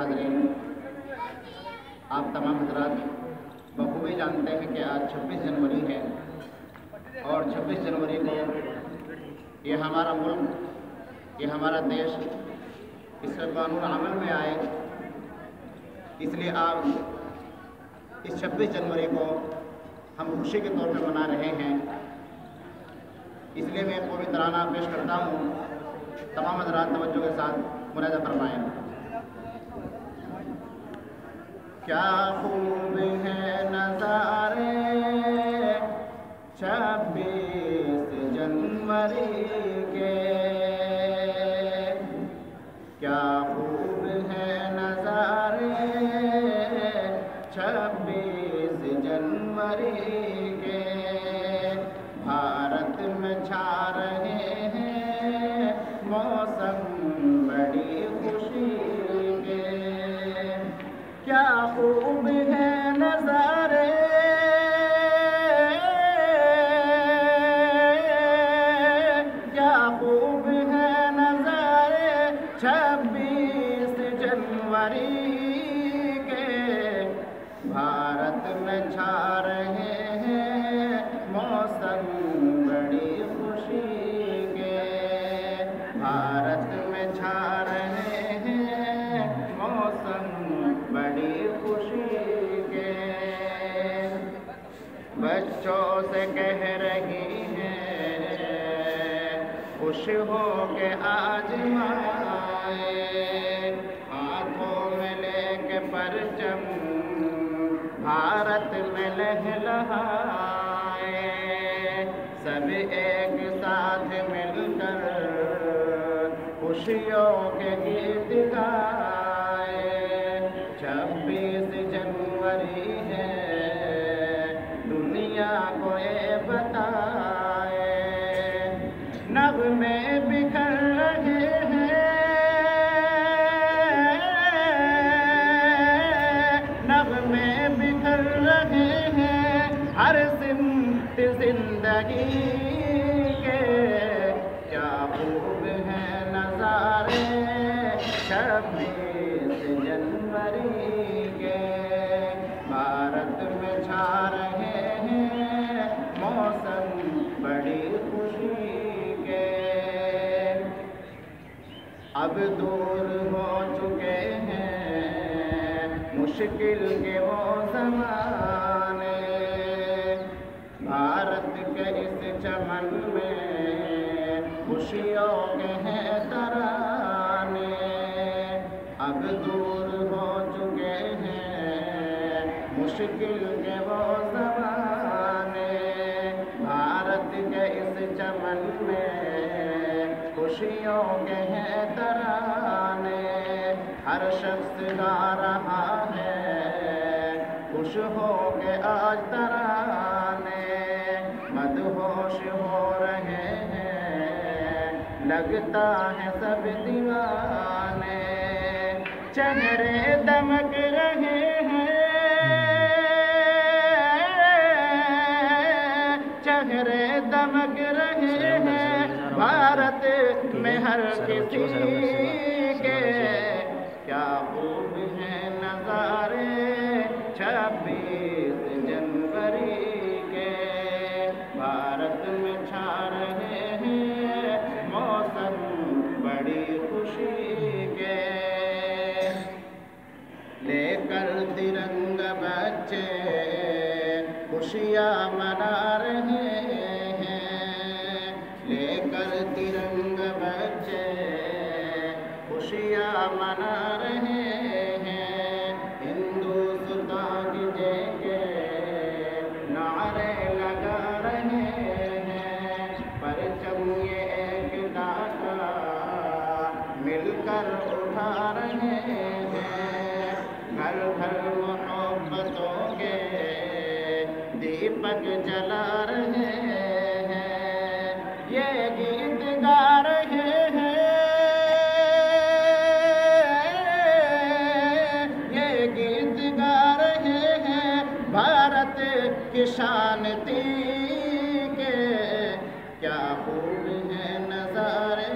नाज़रीन, आप तमाम हज़रात बखूबी जानते हैं कि आज 26 जनवरी है और 26 जनवरी को ये हमारा मुल्क, ये हमारा देश इसका कानून अमल में आए, इसलिए आज इस 26 जनवरी को हम खुशी के तौर पर मना रहे हैं। इसलिए मैं कौमी तराना पेश करता हूँ। तमाम हज़रात तवज्जो के साथ मुलाज़ा फरमाएँ। क्या खूब है नज़ारे 26 जनवरी के, क्या खूब है नज़ारे 26 जनवरी के। भारत में छा रहे हैं मौसम बड़ी खुशी के। क्या खूब है नज़ारे क्या खूब है नज़ारे 26 जनवरी के। भारत में छा रहे हैं मौसम बड़ी खुशी के। भारत में छा रहे हैं मौसम बड़ी खुशी के। बच्चों से कह रही हैं खुश हो के आज आए, हाथों में लेके परचम भारत में लहलहाए। सब एक साथ मिलकर खुशियों के गीत गाए। 26 जनवरी है, दुनिया को ये बताए। नग़्मे बिखर रहे हैं, नग़्मे बिखर रहे हैं हर सिमत जिंदगी के। क्या खूब है नज़ारे 26 जनवरी के। भारत में छा रहे हैं मौसम बड़ी खुशी के। अब दूर हो चुके हैं मुश्किल के वो ज़माने। भारत के इस चमन में खुशियों के हैं तराने। अब दूर हो चुके हैं मुश्किल के वो ज़माने। भारत के इस चमन में खुशियों के हैं तराने। हर शख्स गा रहा है खुश हो के आज तराने। मदहोश हो रहे हैं लगता है सब दीवाने। चेहरे दमक रहे हैं, चेहरे दमक रहे हैं भारत में हर किसी के। क्या खूब है नज़ारे 26 जनवरी के। भारत में छा रहे हैं मौसम बड़ी खुशी के। लेकर तिरंगा बच्चे खुशियाँ मना रहे हैं। लेकर तिरंगा बच्चे खुशियाँ मना रहे हैं। हिंदुस्तान की जय के नारे लगा रहे हैं। परचम ये एक डाका मिलकर उठा रहे हैं। घर घर मोहब्बतों के दीपक जला रहे हैं। ये गीत गा रहे हैं, ये गीत गा रहे हैं भारत की शानती के। क्या खूब है नज़ारे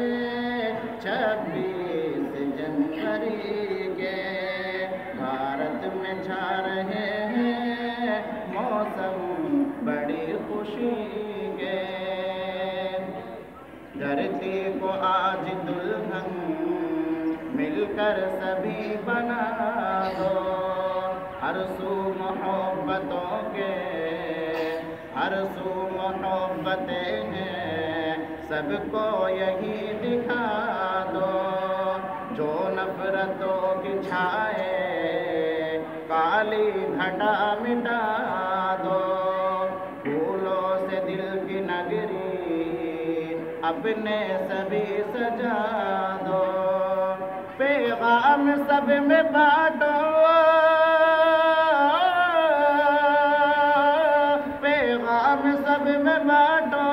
26 जनवरी के। छा रहे हैं मौसम बड़ी खुशी के। धरती को आज दुल्हन मिलकर सभी बना दो। हर सू मोहब्बतों के हर सू मोहब्बतें हैं, सबको यही दिखा दो। जो नफरतों की छाए काली घटा मिटा दो। फूलों से दिल की नगरी अपने सभी सजा दो। पैगाम सब में बांटो, पैगाम सब में बांटो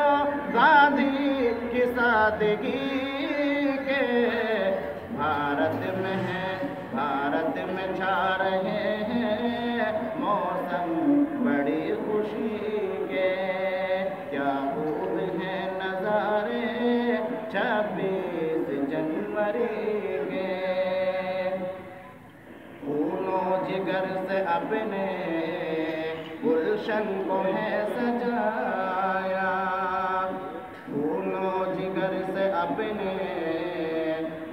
गांधी की सादगी के। भारत में है, भारत में छा रहे हैं मौसम बड़ी खुशी के। क्या खूब है नज़ारे 26 जनवरी के। फूलों जिगर से अपने गुलशन को है सजाया। फूलों जिगर से अपने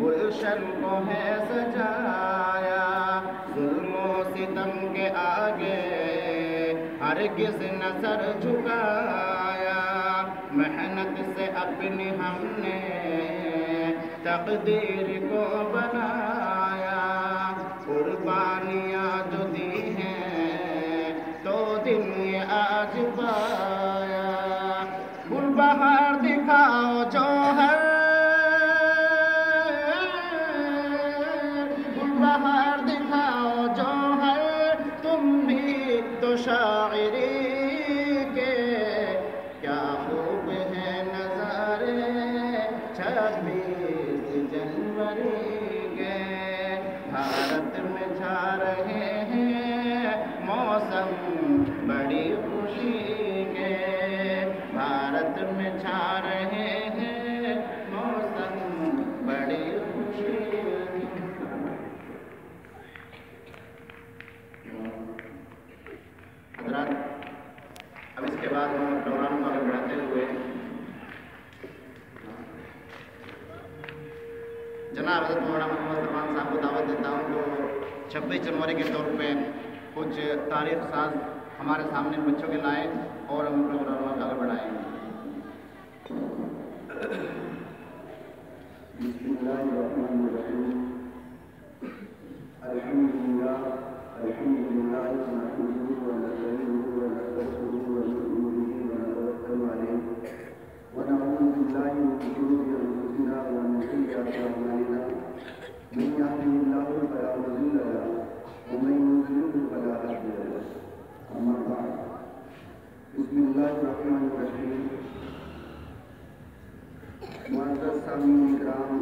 गुलशन को है सजाया। जुल्मों सितम के आगे हरगिज़ न सर झुकाया। मेहनत से अपनी हमने तकदीर को बनाया। कुर्बानियाँ जो दी हैं तो दिन ये आज पाया। गुलबहार दिखाओ जौहर, गुलबहार दिखाओ जौहर, तुम भी तो शायरी के। क्या खूब है नज़ारे 26 जनवरी के। भारत में छा रहे हैं मौसम बड़ी खुशी के। भारत में छा रहे हैं मौसम बड़ी खुशी के। हज़रात, अब इसके बाद हम प्रोग्राम को आगे बढ़ाते हुए जनाब हज़रत मौलाना मोहम्मद सलमान साहब को दावत देता हूँ जो 26 जनवरी के तौर पे कुछ तारीख साज हमारे सामने बच्चों के लाए और हम प्रोग्राम को आगे बढ़ाएंगे। मुअज़्ज़ज़ सामीईन किराम,